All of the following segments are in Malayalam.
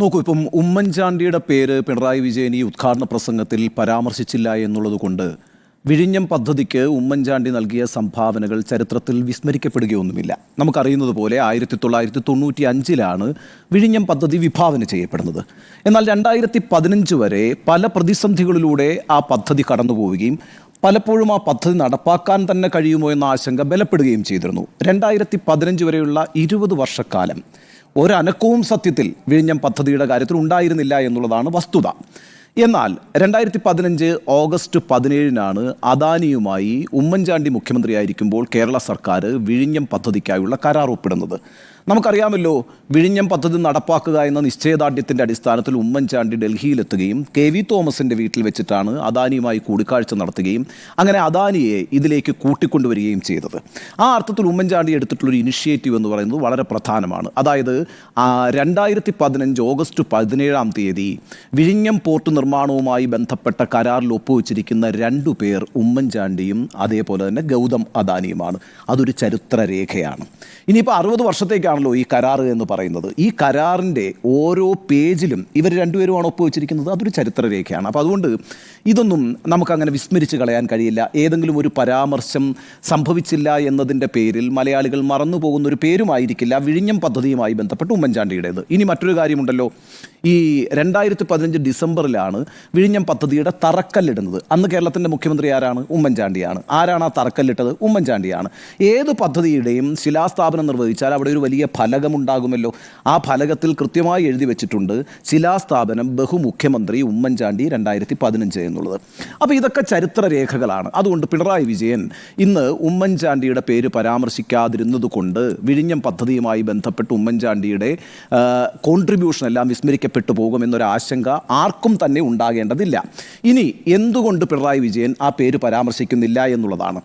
നോക്കൂ, ഇപ്പം ഉമ്മൻചാണ്ടിയുടെ പേര് പിണറായി വിജയൻ ഈ ഉദ്ഘാടന പ്രസംഗത്തിൽ പരാമർശിച്ചില്ല എന്നുള്ളത് കൊണ്ട് വിഴിഞ്ഞം പദ്ധതിക്ക് ഉമ്മൻചാണ്ടി നൽകിയ സംഭാവനകൾ ചരിത്രത്തിൽ വിസ്മരിക്കപ്പെടുകയൊന്നുമില്ല. നമുക്കറിയുന്നത് പോലെ 1995 വിഴിഞ്ഞം പദ്ധതി വിഭാവന ചെയ്യപ്പെടുന്നത്. എന്നാൽ 2015 വരെ പല പ്രതിസന്ധികളിലൂടെ ആ പദ്ധതി കടന്നുപോവുകയും പലപ്പോഴും ആ പദ്ധതി നടപ്പാക്കാൻ തന്നെ കഴിയുമോ എന്ന ആശങ്ക ബലപ്പെടുകയും ചെയ്തിരുന്നു. 2015 വരെയുള്ള 20 വർഷക്കാലം ഒരനക്കവും സത്യത്തിൽ വിഴിഞ്ഞം പദ്ധതിയുടെ കാര്യത്തിൽ ഉണ്ടായിരുന്നില്ല എന്നുള്ളതാണ് വസ്തുത. എന്നാൽ 2015 ഓഗസ്റ്റ് 17 അദാനിയുമായി ഉമ്മൻചാണ്ടി മുഖ്യമന്ത്രിയായിരിക്കുമ്പോൾ കേരള സർക്കാർ വിഴിഞ്ഞം പദ്ധതിക്കായുള്ള കരാർ ഒപ്പിടുന്നത്. നമുക്കറിയാമല്ലോ, വിഴിഞ്ഞം പദ്ധതി നടപ്പാക്കുക എന്ന നിശ്ചയദാർഢ്യത്തിൻ്റെ അടിസ്ഥാനത്തിൽ ഉമ്മൻചാണ്ടി ഡൽഹിയിലെത്തുകയും KV തോമസിൻ്റെ വീട്ടിൽ വെച്ചിട്ടാണ് അദാനിയുമായി കൂടിക്കാഴ്ച നടത്തുകയും അങ്ങനെ അദാനിയെ ഇതിലേക്ക് കൂട്ടിക്കൊണ്ടുവരികയും ചെയ്തത്. ആ അർത്ഥത്തിൽ ഉമ്മൻചാണ്ടി എടുത്തിട്ടുള്ളൊരു ഇനിഷ്യേറ്റീവ് എന്ന് പറയുന്നത് വളരെ പ്രധാനമാണ്. അതായത് 2015 ഓഗസ്റ്റ് 17 വിഴിഞ്ഞം പോർട്ട് നിർമ്മാണവുമായി ബന്ധപ്പെട്ട കരാറിൽ ഒപ്പുവെച്ചിരിക്കുന്ന 2 പേർ ഉമ്മൻചാണ്ടിയും അതേപോലെ തന്നെ ഗൗതം അദാനിയുമാണ്. അതൊരു ചരിത്രരേഖയാണ്. ഇനിയിപ്പോൾ 60 വർഷത്തേക്കാണല്ലോ ഈ കരാർ എന്ന് പറയുന്നത്. ഈ കരാറിൻ്റെ ഓരോ പേജിലും ഇവർ രണ്ടുപേരുമാണ് ഒപ്പുവെച്ചിരിക്കുന്നത്. അതൊരു ചരിത്രരേഖയാണ്. അപ്പോൾ അതുകൊണ്ട് ഇതൊന്നും നമുക്കങ്ങനെ വിസ്മരിച്ച് കളയാൻ കഴിയില്ല. ഏതെങ്കിലും ഒരു പരാമർശം സംഭവിച്ചില്ല എന്നതിൻ്റെ പേരിൽ മലയാളികൾ മറന്നു പോകുന്ന ഒരു പേരുമായിരിക്കില്ല വിഴിഞ്ഞം പദ്ധതിയുമായി ബന്ധപ്പെട്ട് ഉമ്മൻചാണ്ടിയുടേത്. ഇനി മറ്റൊരു കാര്യമുണ്ടല്ലോ, ഈ 2015 ഡിസംബറിലാണ് വിഴിഞ്ഞം പദ്ധതിയുടെ തറക്കല്ലിടുന്നത്. അന്ന് കേരളത്തിൻ്റെ മുഖ്യമന്ത്രി ആരാണ്? ഉമ്മൻചാണ്ടിയാണ്. ആരാണ് ആ തറക്കല്ലിട്ടത്? ഉമ്മൻചാണ്ടിയാണ്. ഏത് പദ്ധതിയുടെയും ശിലാസ്ഥാപനം നിർവഹിച്ചാൽ അവിടെ ഒരു വലിയ ഫലകമുണ്ടാകുമല്ലോ. ആ ഫലകത്തിൽ കൃത്യമായി എഴുതി വെച്ചിട്ടുണ്ട് ശിലാസ്ഥാപനം ബഹുമുഖ്യമന്ത്രി ഉമ്മൻചാണ്ടി 2015 എന്നുള്ളത്. അപ്പോൾ ഇതൊക്കെ ചരിത്രരേഖകളാണ്. അതുകൊണ്ട് പിണറായി വിജയൻ ഇന്ന് ഉമ്മൻചാണ്ടിയുടെ പേര് പരാമർശിക്കാതിരുന്നത് കൊണ്ട് വിഴിഞ്ഞം പദ്ധതിയുമായി ബന്ധപ്പെട്ട് ഉമ്മൻചാണ്ടിയുടെ കോൺട്രിബ്യൂഷൻ എല്ലാം വിസ്മരിക്കപ്പെട്ടു പോകുമെന്നൊരു ആശങ്ക ആർക്കും തന്നെ ഉണ്ടാകേണ്ടതില്ല. ഇനി എന്തുകൊണ്ട് പിണറായി വിജയൻ ആ പേര് പരാമർശിക്കുന്നില്ല എന്നുള്ളതാണ്.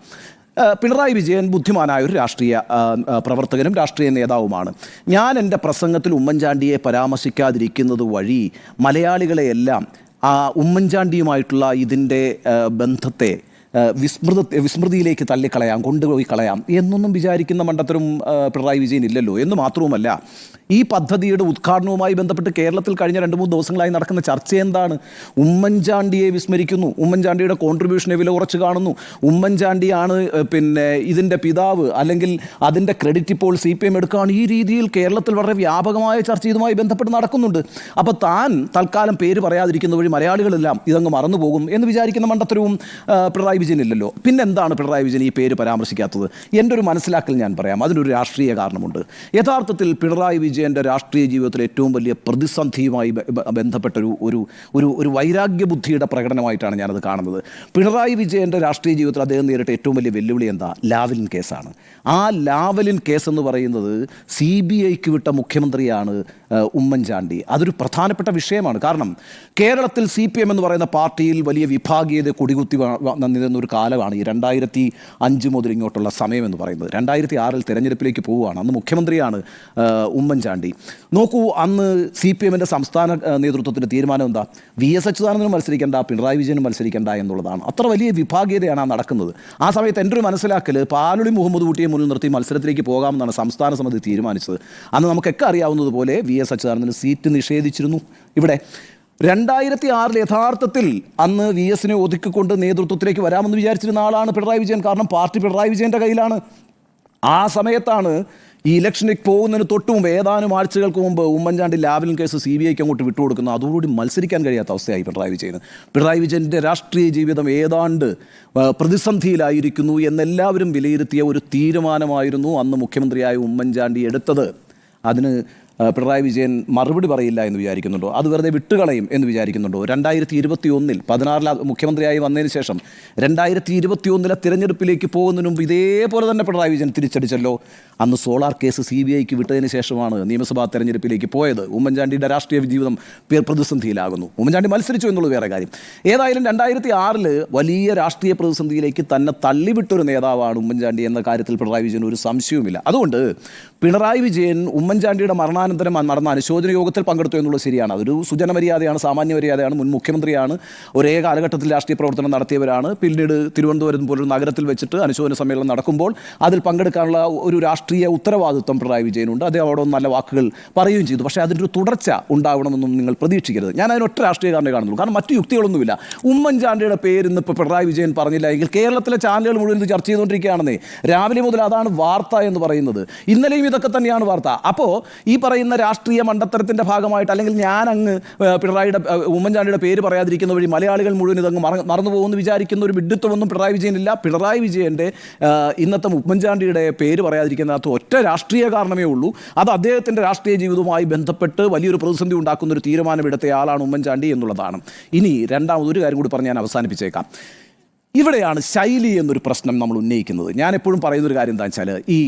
പിണറായി വിജയൻ ബുദ്ധിമാനായ ഒരു രാഷ്ട്രീയ പ്രവർത്തകനും രാഷ്ട്രീയ നേതാവുമാണ്. ഞാൻ എൻ്റെ പ്രസംഗത്തിൽ ഉമ്മൻചാണ്ടിയെ പരാമർശിക്കാതിരിക്കുന്നത് വഴി മലയാളികളെയെല്ലാം ആ ഉമ്മൻചാണ്ടിയുമായിട്ടുള്ള ഇതിൻ്റെ ബന്ധത്തെ വിസ്മൃതിയിലേക്ക് തള്ളിക്കളയാം, കൊണ്ടുപോയി കളയാം എന്നൊന്നും വിചാരിക്കുന്ന മണ്ടത്തരം പിണറായി വിജയൻ ഇല്ലല്ലോ. എന്ന് മാത്രവുമല്ല, ഈ പദ്ധതിയുടെ ഉദ്ഘാടനവുമായി ബന്ധപ്പെട്ട് കേരളത്തിൽ കഴിഞ്ഞ 2-3 ദിവസങ്ങളായി നടക്കുന്ന ചർച്ച എന്താണ്? ഉമ്മൻചാണ്ടിയെ വിസ്മരിക്കുന്നു, ഉമ്മൻചാണ്ടിയുടെ കോൺട്രിബ്യൂഷനെ വില കുറച്ച് കാണുന്നു, ഉമ്മൻചാണ്ടിയാണ് ഇതിൻ്റെ പിതാവ്, അല്ലെങ്കിൽ അതിൻ്റെ ക്രെഡിറ്റ് ഇപ്പോൾ CPM എടുക്കുകയാണ്. ഈ രീതിയിൽ കേരളത്തിൽ വളരെ വ്യാപകമായ ചർച്ച ഇതുമായി ബന്ധപ്പെട്ട് നടക്കുന്നുണ്ട്. അപ്പോൾ താൻ തൽക്കാലം പേര് പറയാതിരിക്കുന്ന വഴി മലയാളികളെല്ലാം ഇതങ്ങ് മറന്നുപോകും എന്ന് വിചാരിക്കുന്ന മണ്ടത്തരവും പിണറായി വിജയൻ ഇല്ലല്ലോ. പിന്നെന്താണ് പിണറായി വിജയൻ ഈ പേര് പരാമർശിക്കാത്തത്? എൻ്റെ ഒരു മനസ്സിലാക്കൽ ഞാൻ പറയാം. അതിനൊരു രാഷ്ട്രീയ കാരണമുണ്ട്. യഥാർത്ഥത്തിൽ പിണറായി വിജയൻ്റെ രാഷ്ട്രീയ ജീവിതത്തിലെ ഏറ്റവും വലിയ പ്രതിസന്ധിയുമായി ബന്ധപ്പെട്ട ഒരു വൈരാഗ്യ ബുദ്ധിയുടെ പ്രകടനമായിട്ടാണ് ഞാനത് കാണുന്നത്. പിണറായി വിജയൻ്റെ രാഷ്ട്രീയ ജീവിതത്തിൽ അദ്ദേഹം നേരിട്ട ഏറ്റവും വലിയ വെല്ലുവിളി എന്താ? ലാവ്ലിൻ കേസാണ്. ആ ലാവ്ലിൻ കേസ് എന്ന് പറയുന്നത് CBIക്ക് വിട്ട മുഖ്യമന്ത്രിയാണ് ഉമ്മൻചാണ്ടി. അതൊരു പ്രധാനപ്പെട്ട വിഷയമാണ്. കാരണം കേരളത്തിൽ CPM എന്ന് പറയുന്ന പാർട്ടിയിൽ വലിയ വിഭാഗീയത കൊടികുത്തി നിന്നൊരു കാലമാണ് ഈ 2005 മുതൽ ഇങ്ങോട്ടുള്ള സമയം എന്ന് പറയുന്നത്. 2006 തെരഞ്ഞെടുപ്പിലേക്ക് പോവുകയാണ്. അന്ന് മുഖ്യമന്ത്രിയാണ് ഉമ്മൻചാണ്ടി. നോക്കൂ, അന്ന് CPMൻ്റെ സംസ്ഥാന നേതൃത്വത്തിൻ്റെ തീരുമാനം എന്താ? VS അച്യുതാനന്ദനും മത്സരിക്കേണ്ട, പിണറായി വിജയനും മത്സരിക്കേണ്ട എന്നുള്ളതാണ്. അത്ര വലിയ വിഭാഗീയതയാണ് ആ നടക്കുന്നത്. ആ സമയത്ത് എൻ്റെ ഒരു മനസ്സിലാക്കൽ പാലുളി മുഹമ്മദ് കുട്ടിയെ മുന്നിൽ നിർത്തി മത്സരത്തിലേക്ക് പോകാമെന്നാണ് സംസ്ഥാന സമിതി തീരുമാനിച്ചത്. അന്ന് നമുക്കൊക്കെ അറിയാവുന്നതുപോലെ VS അച്യുതാനന്ദന് സീറ്റ് നിഷേധിച്ചിരുന്നു. ഇവിടെ 2006 യഥാർത്ഥത്തിൽ അന്ന് VSനെ ഒതുക്കിക്കൊണ്ട് നേതൃത്വത്തിലേക്ക് വരാമെന്ന് വിചാരിച്ചിരുന്ന ആളാണ് പിണറായി വിജയൻ. കാരണം പാർട്ടി പിണറായി വിജയൻ്റെ കയ്യിലാണ്. ആ സമയത്താണ് ഈ ഇലക്ഷനിലേക്ക് പോകുന്നതിന് തൊട്ട് മുമ്പ്, ഏതാനും ആഴ്ചകൾക്ക് മുമ്പ്, ഉമ്മൻചാണ്ടി ലാവ്ലിൻ കേസ് CBIക്ക് അങ്ങോട്ട് വിട്ടുകൊടുക്കുന്നു. അതോടുകൂടി മത്സരിക്കാൻ കഴിയാത്ത അവസ്ഥയായി പിണറായി വിജയന്. പിണറായി വിജയൻ്റെ രാഷ്ട്രീയ ജീവിതം ഏതാണ്ട് പ്രതിസന്ധിയിലായിരിക്കുന്നു എന്നെല്ലാവരും വിലയിരുത്തിയ ഒരു തീരുമാനമായിരുന്നു അന്ന് മുഖ്യമന്ത്രിയായ ഉമ്മൻചാണ്ടി എടുത്തത്. അതിന് പിണറായി വിജയൻ മറുപടി പറയില്ല എന്ന് വിചാരിക്കുന്നുണ്ടോ? അത് വെറുതെ വിട്ടുകളയും എന്ന് വിചാരിക്കുന്നുണ്ടോ? 2021 16 മുഖ്യമന്ത്രിയായി വന്നതിന് ശേഷം 2021 തിരഞ്ഞെടുപ്പിലേക്ക് പോകുന്നതിന് മുമ്പ് ഇതേപോലെ തന്നെ പിണറായി വിജയൻ തിരിച്ചടിച്ചല്ലോ. അന്ന് സോളാർ കേസ് CBIക്ക് വിട്ടതിന് ശേഷമാണ് നിയമസഭാ തെരഞ്ഞെടുപ്പിലേക്ക് പോയത്. ഉമ്മൻചാണ്ടിയുടെ രാഷ്ട്രീയ ജീവിതം പ്രതിസന്ധിയിലാകുന്നു. ഉമ്മൻചാണ്ടി മത്സരിച്ചു എന്നുള്ളത് വേറെ കാര്യം. ഏതായാലും 2006 വലിയ രാഷ്ട്രീയ പ്രതിസന്ധിയിലേക്ക് തന്നെ തള്ളിവിട്ടൊരു നേതാവാണ് ഉമ്മൻചാണ്ടി എന്ന കാര്യത്തിൽ പിണറായി വിജയൻ ഒരു സംശയവുമില്ല. അതുകൊണ്ട് പിണറായി വിജയൻ ഉമ്മൻചാണ്ടിയുടെ മരണാനന്തര മരണാനന്തരം നടന്ന അനുശോചന യോഗത്തിൽ പങ്കെടുത്തു എന്നുള്ളത് ശരിയാണ്. അതൊരു സുജന മര്യാദയാണ്, സാമാന്യ മര്യാദയാണ്. മുൻ മുഖ്യമന്ത്രിയാണ്, ഒരേ കാലഘട്ടത്തിൽ രാഷ്ട്രീയ പ്രവർത്തനം നടത്തിയവരാണ്. പിന്നീട് തിരുവനന്തപുരം പോലൊരു നഗരത്തിൽ വെച്ചിട്ട് അനുശോചന സമ്മേളനം നടക്കുമ്പോൾ അതിൽ പങ്കെടുക്കാനുള്ള ഒരു രാഷ്ട്രീയ ഉത്തരവാദിത്വം പിണറായി വിജയനുണ്ട്. അദ്ദേഹം അവിടെ നല്ല വാക്കുകൾ പറയുകയും ചെയ്തു. പക്ഷേ അതിൻ്റെ ഒരു തുടർച്ച ഉണ്ടാവണമെന്നും നിങ്ങൾ പ്രതീക്ഷിക്കരുത്. ഞാൻ അതിനൊറ്റ രാഷ്ട്രീയക്കാരനെ കാണുന്നുള്ളൂ. കാരണം മറ്റു യുക്തികളൊന്നുമില്ല. ഉമ്മൻചാണ്ടിയുടെ പേര് ഇന്നിപ്പോൾ പിണറായി വിജയൻ പറഞ്ഞില്ല എങ്കിൽ കേരളത്തിലെ ചാനലുകൾ മുഴുവൻ ഇത് ചർച്ച ചെയ്തുകൊണ്ടിരിക്കുകയാണെന്നേ. രാവിലെ മുതൽ അതാണ് വാർത്ത എന്ന് പറയുന്നത്. ഇന്നലെയും ഇതൊക്കെ തന്നെയാണ് വാർത്ത. അപ്പോൾ ഈ പറയുന്ന രാഷ്ട്രീയ മണ്ടത്തരത്തിൻ്റെ ഭാഗമായിട്ട്, അല്ലെങ്കിൽ ഞാൻ അങ്ങ് ഉമ്മൻചാണ്ടിയുടെ പേര് പറയാതിരിക്കുന്ന വഴി മലയാളികൾ മുഴുവൻ ഇതങ്ങ് മറന്നു പോകുമെന്ന് വിചാരിക്കുന്ന ഒരു വിഡ്ഢിത്വമൊന്നും പിണറായി വിജയനില്ല. പിണറായി വിജയൻ്റെ ഇന്നത്തെ ഉമ്മൻചാണ്ടിയുടെ പേര് പറയാതിരിക്കുന്നതിനകത്ത് ഒറ്റ രാഷ്ട്രീയ കാരണമേ ഉള്ളൂ. അത് അദ്ദേഹത്തിൻ്റെ രാഷ്ട്രീയ ജീവിതവുമായി ബന്ധപ്പെട്ട് വലിയൊരു പ്രതിസന്ധി ഉണ്ടാക്കുന്ന ഒരു തീരുമാനമെടുത്ത ആളാണ് ഉമ്മൻചാണ്ടി എന്നുള്ളതാണ്. ഇനി രണ്ടാമതൊരു കാര്യം കൂടി പറഞ്ഞ് ഞാൻ അവസാനിപ്പിച്ചേക്കാം. ഇവിടെയാണ് ശൈലി എന്നൊരു പ്രശ്നം നമ്മൾ ഉന്നയിക്കുന്നത്. ഞാൻ എപ്പോഴും പറയുന്നൊരു കാര്യം എന്താ വെച്ചാൽ, ഈ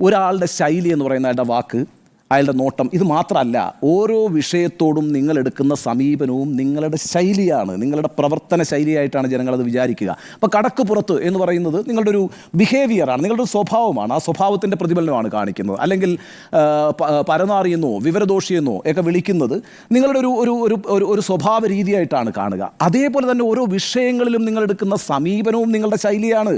ഒരാളുടെ ശൈലി എന്ന് പറയുന്ന അയാളുടെ വാക്ക്, അയാളുടെ നോട്ടം, ഇത് മാത്രമല്ല, ഓരോ വിഷയത്തോടും നിങ്ങളെടുക്കുന്ന സമീപനവും നിങ്ങളുടെ ശൈലിയാണ്, നിങ്ങളുടെ പ്രവർത്തന ശൈലിയായിട്ടാണ് ജനങ്ങളത് വിചാരിക്കുക. അപ്പോൾ കടക്ക് പുറത്ത് എന്ന് പറയുന്നത് നിങ്ങളുടെ ഒരു ബിഹേവിയറാണ്, നിങ്ങളുടെ ഒരു സ്വഭാവമാണ്. ആ സ്വഭാവത്തിൻ്റെ പ്രതിഫലനമാണ് കാണിക്കുന്നത്. അല്ലെങ്കിൽ പരനാറിയെന്നോ വിവരദോഷിയെന്നോ ഒക്കെ വിളിക്കുന്നത് നിങ്ങളുടെ ഒരു സ്വഭാവ രീതിയായിട്ടാണ് കാണുക. അതേപോലെ തന്നെ ഓരോ വിഷയങ്ങളിലും നിങ്ങളെടുക്കുന്ന സമീപനവും നിങ്ങളുടെ ശൈലിയാണ്.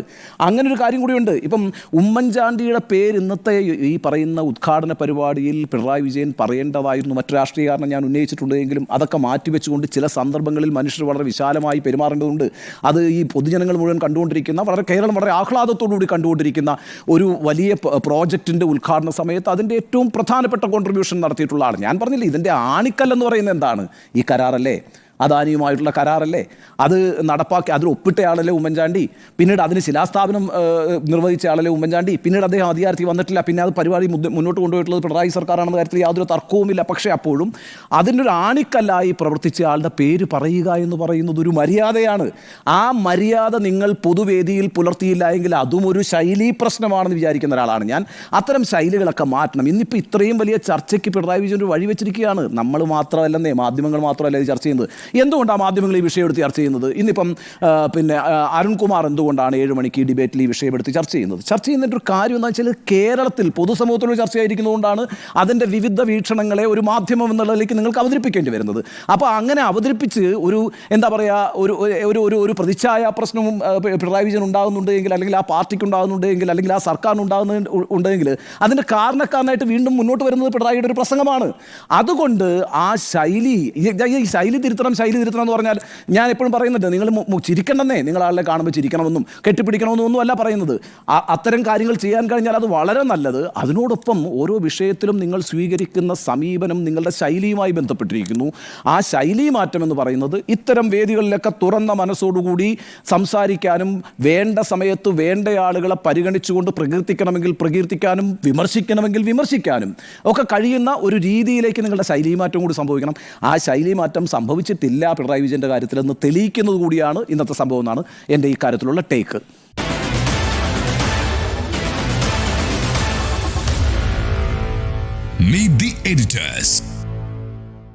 അങ്ങനൊരു കാര്യം കൂടിയുണ്ട്. ഇപ്പം ഉമ്മൻചാണ്ടിയുടെ പേര് ഇന്നത്തെ ഈ പറയുന്ന ഉദ്ഘാടന പരിപാടിയിൽ പിണറായി വിജയൻ പറയേണ്ടതായിരുന്നു. മറ്റു രാഷ്ട്രീയക്കാരനെ ഞാൻ ഉന്നയിച്ചിട്ടുണ്ടെങ്കിലും അതൊക്കെ മാറ്റിവെച്ചുകൊണ്ട് ചില സന്ദർഭങ്ങളിൽ മനുഷ്യർ വളരെ വിശാലമായി പെരുമാറേണ്ടതുണ്ട്. അത് ഈ പൊതുജനങ്ങൾ മുഴുവൻ കണ്ടുകൊണ്ടിരിക്കുന്ന, കേരളം വളരെ ആഹ്ലാദത്തോടുകൂടി കണ്ടുകൊണ്ടിരിക്കുന്ന ഒരു വലിയ പ്രോജക്റ്റിൻ്റെ ഉദ്ഘാടന സമയത്ത് അതിൻ്റെ ഏറ്റവും പ്രധാനപ്പെട്ട കോൺട്രിബ്യൂഷൻ നടത്തിയിട്ടുള്ള ആൾ. ഞാൻ പറഞ്ഞില്ലേ, ഇതിൻ്റെ ആണിക്കല്ലെന്ന് പറയുന്നത് എന്താണ്? ഈ കരാറല്ലേ, അദാനിയുമായിട്ടുള്ള കരാറല്ലേ, അത് നടപ്പാക്കി അതിൽ ഒപ്പിട്ടയാളല്ലേ ഉമ്മൻചാണ്ടി, പിന്നീട് അതിന് ശിലാസ്ഥാപനം നിർവഹിച്ച ആളല്ലേ ഉമ്മൻചാണ്ടി, പിന്നീട് അദ്ദേഹം അധികാരത്തിൽ വന്നിട്ടില്ല, പിന്നെ അത് പരിപാടി മുന്നോട്ട് കൊണ്ടുപോയിട്ടുള്ളത് പിണറായി സർക്കാരാണെന്ന കാര്യത്തിൽ യാതൊരു തർക്കവുമില്ല. പക്ഷേ അപ്പോഴും അതിൻ്റെ ഒരു ആണിക്കല്ലായി പ്രവർത്തിച്ച ആളുടെ പേര് പറയുക എന്ന് പറയുന്നത് ഒരു മര്യാദയാണ്. ആ മര്യാദ നിങ്ങൾ പൊതുവേദിയിൽ പുലർത്തിയില്ല എങ്കിൽ അതും ഒരു ശൈലീ പ്രശ്നമാണെന്ന് വിചാരിക്കുന്ന ഒരാളാണ് ഞാൻ. അത്തരം ശൈലികളൊക്കെ മാറ്റണം. ഇന്നിപ്പോൾ ഇത്രയും വലിയ ചർച്ചയ്ക്ക് പിണറായി വിജയൻ ഒരു വഴി വെച്ചിരിക്കുകയാണ്. നമ്മൾ മാത്രമല്ലെന്നേ, മാധ്യമങ്ങൾ മാത്രമല്ല ഇത് ചർച്ച ചെയ്യുന്നത്. എന്തുകൊണ്ടാണ് മാധ്യമങ്ങൾ ഈ വിഷയം എടുത്ത് ചർച്ച ചെയ്യുന്നത്? ഇന്നിപ്പം അരുൺകുമാർ എന്തുകൊണ്ടാണ് 7 മണിക്ക് ഈ ഡിബേറ്റിൽ ഈ വിഷയം എടുത്ത് ചർച്ച ചെയ്യുന്നത്? ചർച്ച ചെയ്യുന്നതിൻ്റെ ഒരു കാര്യം എന്താണെന്ന് വെച്ചാൽ, കേരളത്തിൽ പൊതുസമൂഹത്തിലൊരു ചർച്ചയായിരിക്കുന്നതുകൊണ്ടാണ് അതിൻ്റെ വിവിധ വീക്ഷണങ്ങളെ ഒരു മാധ്യമം എന്നുള്ളതിലേക്ക് നിങ്ങൾക്ക് അവതരിപ്പിക്കേണ്ടി വരുന്നത്. അപ്പോൾ അങ്ങനെ അവതരിപ്പിച്ച് ഒരു എന്താ പറയുക, ഒരു പ്രതിച്ഛായ പ്രശ്നവും പിണറായി വിജയൻ ഉണ്ടാകുന്നുണ്ടെങ്കിൽ, അല്ലെങ്കിൽ ആ പാർട്ടിക്ക് ഉണ്ടാകുന്നുണ്ടെങ്കിൽ, അല്ലെങ്കിൽ ആ സർക്കാരിന് ഉണ്ടെങ്കിൽ അതിൻ്റെ കാരണക്കാരനായിട്ട് വീണ്ടും മുന്നോട്ട് വരുന്നത് പിണറായിയുടെ ഒരു പ്രസംഗമാണ്. അതുകൊണ്ട് ആ ശൈലി തിരുത്തണം എന്ന് പറഞ്ഞാൽ, ഞാൻ എപ്പോഴും പറയുന്നുണ്ട്, നിങ്ങൾ ചിരിക്കണമെന്നേ, നിങ്ങൾ ആളെ കാണുമ്പോൾ ചിരിക്കണമെന്നും കെട്ടിപ്പിടിക്കണമെന്നൊന്നും അല്ല പറയുന്നത്. അത്തരം കാര്യങ്ങൾ ചെയ്യാൻ കഴിഞ്ഞാൽ അത് വളരെ നല്ലത്. അതിനോടൊപ്പം ഓരോ വിഷയത്തിലും നിങ്ങൾ സ്വീകരിക്കുന്ന സമീപനം നിങ്ങളുടെ ശൈലിയുമായി ബന്ധപ്പെട്ടിരിക്കുന്നു. ആ ശൈലി മാറ്റം എന്ന് പറയുന്നത് ഇത്തരം വേദികളിലൊക്കെ തുറന്ന മനസ്സോടുകൂടി സംസാരിക്കാനും, വേണ്ട സമയത്ത് വേണ്ട ആളുകളെ പരിഗണിച്ചുകൊണ്ട് പ്രകീർത്തിക്കണമെങ്കിൽ പ്രകീർത്തിക്കാനും, വിമർശിക്കണമെങ്കിൽ വിമർശിക്കാനും ഒക്കെ കഴിയുന്ന ഒരു രീതിയിലേക്ക് നിങ്ങളുടെ ശൈലി മാറ്റം കൂടി സംഭവിക്കണം. ആ ശൈലി മാറ്റം സംഭവിച്ചിട്ടില്ല പിണറായി വിജയൻ്റെ കാര്യത്തിലെന്ന് തെളിയിക്കുന്നത് കൂടിയാണ് ഇന്നത്തെ സംഭവം എന്നാണ് എൻ്റെ ഈ കാര്യത്തിലുള്ള ടേക്ക്. Meet the editors.